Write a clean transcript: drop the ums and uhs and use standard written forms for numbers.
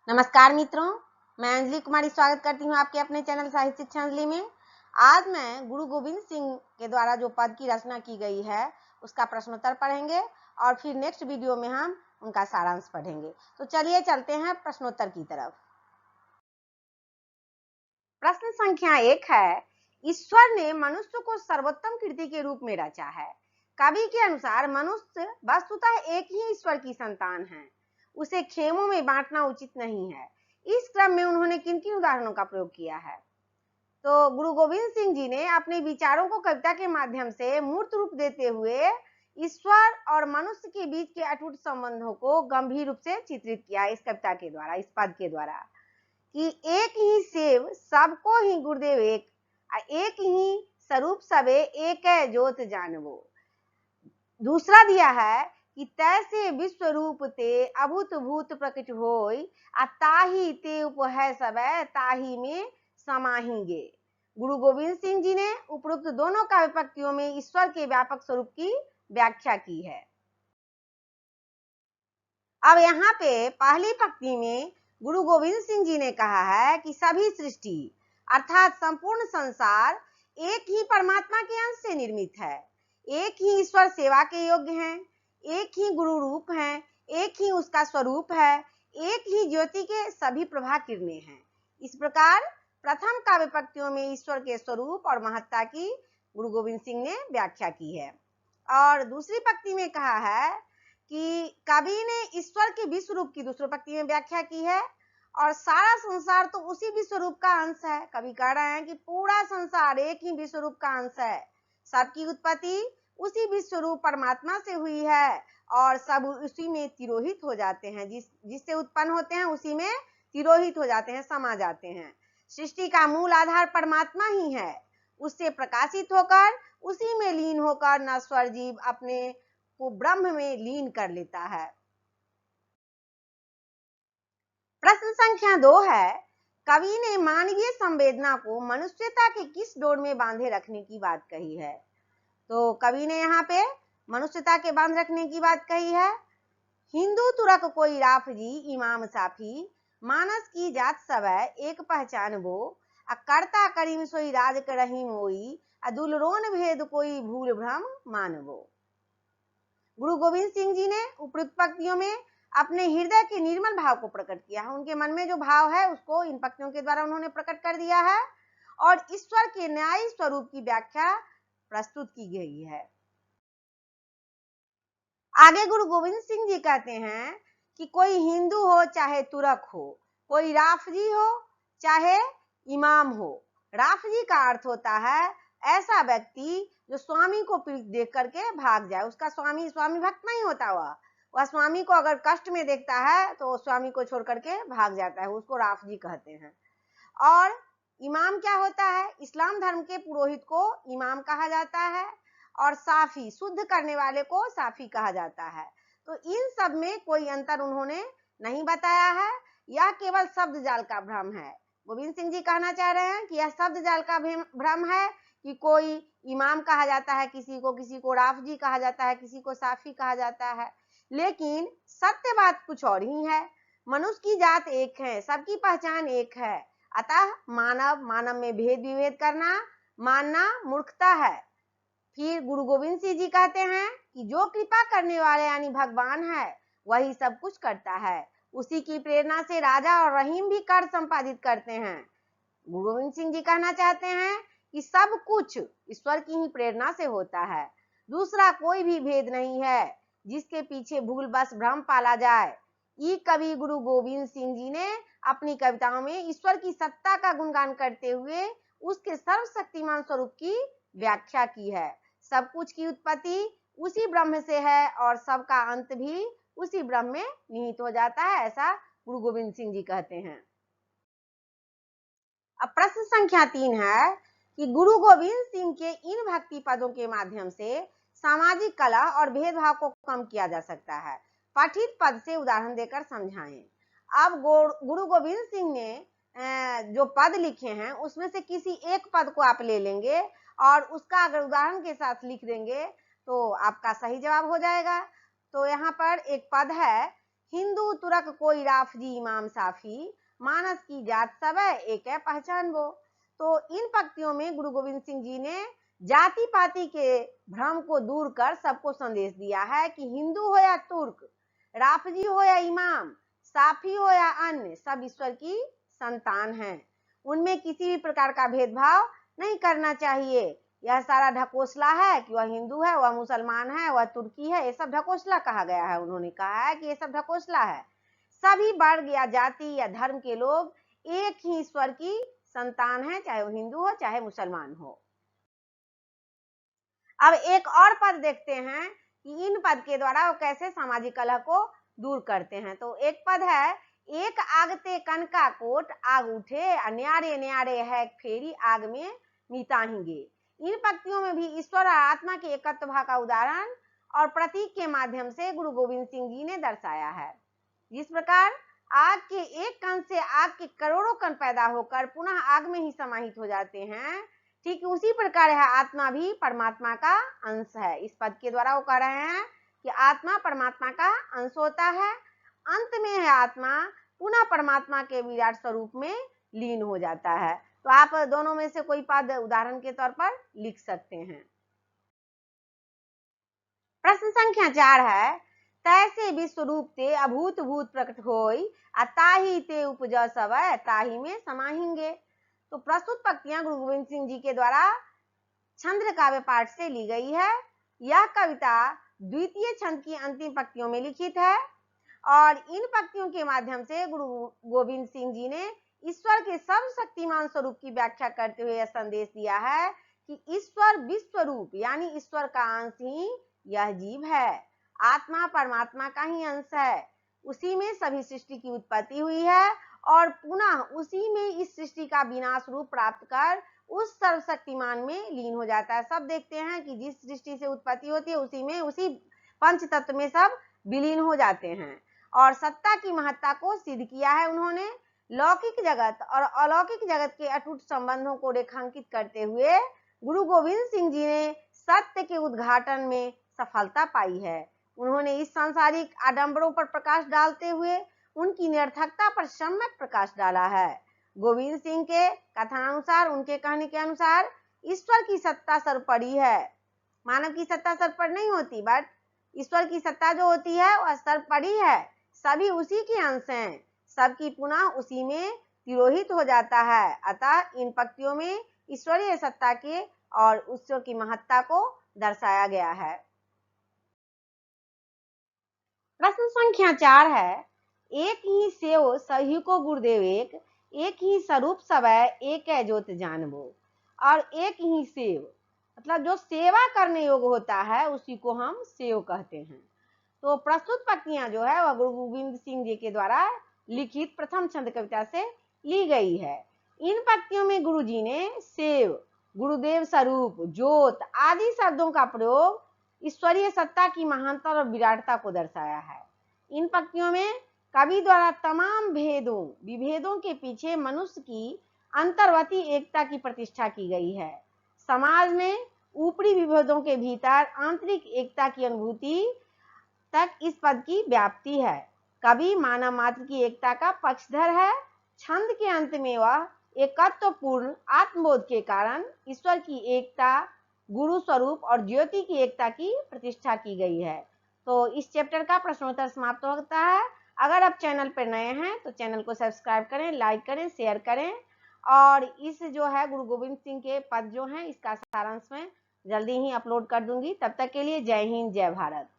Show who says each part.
Speaker 1: नमस्कार मित्रों, मैं अंजलि कुमारी स्वागत करती हूँ आपके अपने चैनल साहित्य शिक्षा अंजलि में। आज मैं गुरु गोविंद सिंह के द्वारा जो पद की रचना की गई है उसका प्रश्नोत्तर पढ़ेंगे और फिर नेक्स्ट वीडियो में हम उनका सारांश पढ़ेंगे। तो चलिए चलते हैं प्रश्नोत्तर की तरफ। प्रश्न संख्या 1 है, ईश्वर ने मनुष्य को सर्वोत्तम कृति के रूप में रचा है। कवि के अनुसार मनुष्य वस्तुतः एक ही ईश्वर की संतान है, उसे खेमों में बांटना उचित नहीं है। इस क्रम में उन्होंने किन किन उदाहरणों का प्रयोग किया है? तो गुरु गोविंद सिंह जी ने अपने विचारों को कविता के माध्यम से मूर्त रूप देते हुए ईश्वर और मनुष्य के बीच के अटूट संबंधों को गंभीर रूप से चित्रित किया इस कविता के द्वारा, इस पद के द्वारा कि एक ही सेव सबको ही गुरुदेव एक ही स्वरूप सबे एक है ज्योत जानवो। दूसरा दिया है कि तैसे विश्व रूप ते अभूत भूत प्रकट होय आ ताही ते उपहै सबे ताही में समाहिंगे। गुरु गोविंद सिंह जी ने उपरोक्त दोनों काव्य पंक्तियों में ईश्वर के व्यापक स्वरूप की व्याख्या की है। अब यहाँ पे पहली पंक्ति में गुरु गोविंद सिंह जी ने कहा है कि सभी सृष्टि अर्थात संपूर्ण संसार एक ही परमात्मा के अंश से निर्मित है, एक ही ईश्वर सेवा के योग्य हैं, एक ही गुरु रूप हैं, एक ही उसका स्वरूप है, एक ही ज्योति के सभी प्रभा किरणें हैं। इस प्रकार प्रथम काव्य पंक्तियों में ईश्वर के स्वरूप और महत्ता की गुरु गोविंद सिंह ने व्याख्या की है। और दूसरी पंक्ति में कहा है कि कवि ने ईश्वर के विश्व रूप की दूसरी पंक्ति में व्याख्या की है और सारा संसार तो उसी विश्व रूप का अंश है। कवि कह रहे हैं कि पूरा संसार एक ही विश्व रूप का अंश है, सबकी उत्पत्ति उसी विश्व रूप परमात्मा से हुई है और सब उसी में तिरोहित हो जाते हैं, जिससे उत्पन्न होते हैं उसी में तिरोहित हो जाते हैं, समा जाते हैं। सृष्टि का मूल आधार परमात्मा ही है, उससे प्रकाशित होकर उसी में लीन होकर नश्वर जीव अपने को ब्रह्म में लीन कर लेता है। प्रश्न संख्या 2 है, कवि ने मानवीय संवेदना को मनुष्यता के किस डोर में बांधे रखने की बात कही है? तो कवि ने यहाँ पे मनुष्यता के बांध रखने की बात कही है। हिंदू तुरक कोई राफजी इमाम साफी, मानस की जात सब एक पहचान वो, करता करीम सोई राज करही मोई, दुलरोन भेद कोई भूल भ्रम मानवो। गुरु गोविंद सिंह जी ने उपरोक्त पंक्तियों में अपने हृदय के निर्मल भाव को प्रकट किया है। उनके मन में जो भाव है उसको इन पंक्तियों के द्वारा उन्होंने प्रकट कर दिया है और ईश्वर के न्यायी स्वरूप की व्याख्या प्रस्तुत की गई है। आगे गुरु गोविंद सिंह जी कहते हैं कि कोई हिंदू हो चाहे तुरक हो, कोई राफजी हो चाहे इमाम हो। राफजी का अर्थ होता है ऐसा व्यक्ति जो स्वामी को पीड़ित देख करके भाग जाए, उसका स्वामी भक्त नहीं होता, वह स्वामी को अगर कष्ट में देखता है तो स्वामी को छोड़ करके भाग जाता है, उसको राफजी कहते हैं। और इमाम क्या होता है? इस्लाम धर्म के पुरोहित को इमाम कहा जाता है और साफी शुद्ध करने वाले को साफी कहा जाता है। तो इन सब में कोई अंतर उन्होंने नहीं बताया है, यह केवल शब्द जाल का भ्रम है। गोविंद सिंह जी कहना चाह रहे हैं कि यह शब्द जाल का भ्रम है कि कोई इमाम कहा जाता है किसी को राफजी कहा जाता है, किसी को साफी कहा जाता है, लेकिन सत्य बात कुछ और ही है। मनुष्य की जात एक है, सबकी पहचान एक है, अतः मानव में भेद विभेद करना मानना मूर्खता है। फिर गुरु गोविंद सिंह जी कहते हैं कि जो कृपा करने वाले यानी भगवान है वही सब कुछ करता है, उसी की प्रेरणा से राजा और रहीम भी कर संपादित करते हैं। गुरु गोविंद सिंह जी कहना चाहते हैं कि सब कुछ ईश्वर की ही प्रेरणा से होता है, दूसरा कोई भी भेद नहीं है जिसके पीछे भूल बस भ्रम पाला जाए। ये कवि गुरु गोविंद सिंह जी ने अपनी कविताओं में ईश्वर की सत्ता का गुणगान करते हुए उसके सर्वशक्तिमान स्वरूप की व्याख्या की है। सब कुछ की उत्पत्ति उसी ब्रह्म से है और सबका अंत भी उसी ब्रह्म में निहित हो जाता है, ऐसा गुरु गोविंद सिंह जी कहते हैं। अब प्रश्न संख्या 3 है कि गुरु गोविंद सिंह के इन भक्ति पदों के माध्यम से सामाजिक कलह और भेदभाव को कम किया जा सकता है, पठित पद से उदाहरण देकर समझाएं। अब गुरु गोविंद सिंह ने जो पद लिखे हैं उसमें से किसी एक पद को आप ले लेंगे और उसका अगर उदाहरण के साथ लिख देंगे तो आपका सही जवाब हो जाएगा। तो यहाँ पर एक पद है, हिंदू तुरक तुरक कोई राफजी इमाम साफी, मानस की जात सब है एक है पहचान वो। तो इन पंक्तियों में गुरु गोविंद सिंह जी ने जाति पाति के भ्रम को दूर कर सबको संदेश दिया है कि हिंदू हो या तुर्क, राफजी हो या इमाम, साफी हो या अन्य, सब ईश्वर की संतान हैं। उनमें किसी भी प्रकार का भेदभाव नहीं करना चाहिए। यह सारा ढकोसला है कि वह हिंदू है, वह मुसलमान है, वह तुर्की है, ये सब ढकोसला कहा गया है। उन्होंने कहा है कि ये सब ढकोसला है। सभी वर्ग या जाति या धर्म के लोग एक ही ईश्वर की संतान है, चाहे वो हिंदू हो चाहे मुसलमान हो। अब एक और पद देखते हैं कि इन पद के द्वारा वो कैसे सामाजिक कलह को दूर करते हैं। तो एक पद है, एक आगते कनका कोट आग उठे, न्यारे न्यारे है फेरी आग में मिताहेंगे। इन पंक्तियों में भी ईश्वर और आत्मा के एकत्व भाव का उदाहरण और प्रतीक के माध्यम से गुरु गोविंद सिंह जी ने दर्शाया है। जिस प्रकार आग के एक कण से आग के करोड़ों कण पैदा होकर पुनः आग में ही समाहित हो जाते हैं, ठीक उसी प्रकार है आत्मा भी परमात्मा का अंश है। इस पद के द्वारा वो कह रहे हैं कि आत्मा परमात्मा का अंश होता है, अंत में है आत्मा पुनः परमात्मा के विराट स्वरूप में लीन हो जाता है। तो आप दोनों में से कोई पद उदाहरण के तौर पर लिख सकते हैं। प्रश्न संख्या 4 है, तैसे विश्व रूप ते अभूत भूत प्रकट होई, ताही ते उपजा सब ताही में समाहिंगे। तो प्रस्तुत पंक्तियां गुरु गोविंद सिंह जी के द्वारा छंद काव्य पाठ से ली गई है। यह कविता द्वितीय छंद की अंतिम पंक्तियों में लिखित है और इन पंक्तियों के माध्यम से गुरु गोविंद सिंह जी ने ईश्वर के सर्वशक्तिमान स्वरूप की व्याख्या करते हुए यह संदेश दिया है कि ईश्वर विश्व रूप यानी ईश्वर का अंश ही यह जीव है। आत्मा परमात्मा का ही अंश है, उसी में सभी सृष्टि की उत्पत्ति हुई है और पुनः उसी में इस सृष्टि का विनाश रूप प्राप्त कर उस सर्वशक्तिमान में लीन हो जाता है। सब देखते हैं कि जिस सृष्टि से उत्पत्ति होती है उसी में, उसी पंच तत्व में सब विलीन हो जाते हैं और सत्ता की महत्ता को सिद्ध किया है उन्होंने। लौकिक जगत और अलौकिक जगत के अटूट संबंधों को रेखांकित करते हुए गुरु गोविंद सिंह जी ने सत्य के उद्घाटन में सफलता पाई है। उन्होंने इस सांसारिक आडंबरों पर प्रकाश डालते हुए उनकी निरर्थकता पर सम्यक प्रकाश डाला है। गोविंद सिंह के कथनानुसार, उनके कहने के अनुसार, ईश्वर की सत्ता सर्वोपरि है, मानव की सत्ता सर्वोपरि नहीं होती, बट ईश्वर की सत्ता जो होती है वह सर्वोपरि है, सभी उसी के अंश हैं, सबकी पुनः उसी में तिरोहित हो जाता है। अतः इन पंक्तियों में ईश्वरीय सत्ता के और ईश्वर की महत्ता को दर्शाया गया है। प्रश्न संख्या 4 है, एक ही सेव सही को गुरुदेव एक ही स्वरूप सब एक है ज्योत जानबो। और एक ही सेव मतलब जो सेवा करने योग्य होता है उसी को हम सेव कहते हैं। तो प्रस्तुत पंक्तियां जो है वह गुरु गोविंद सिंह जी के द्वारा लिखित प्रथम छंद कविता से ली गई है। इन पंक्तियों में गुरु जी ने सेव, गुरुदेव स्वरूप, ज्योत आदि शब्दों का प्रयोग ईश्वरीय सत्ता की महानता और विराटता को दर्शाया है। इन पंक्तियों में कवि द्वारा तमाम भेदों विभेदों के पीछे मनुष्य की अंतर्वती एकता की प्रतिष्ठा की गई है। समाज में ऊपरी विभेदों के भीतर आंतरिक एकता की अनुभूति तक इस पद की व्याप्ति है। कवि मानव मात्र की एकता का पक्षधर है। छंद के अंत में वह एकत्वपूर्ण आत्मबोध के कारण ईश्वर की एकता, गुरु स्वरूप और ज्योति की एकता की प्रतिष्ठा की गई है। तो इस चैप्टर का प्रश्नोत्तर समाप्त होता है। अगर आप चैनल पर नए हैं तो चैनल को सब्सक्राइब करें, लाइक करें, शेयर करें और इस जो है गुरु गोविंद सिंह के पद जो हैं इसका सारांश में जल्दी ही अपलोड कर दूंगी। तब तक के लिए जय हिंद, जय भारत।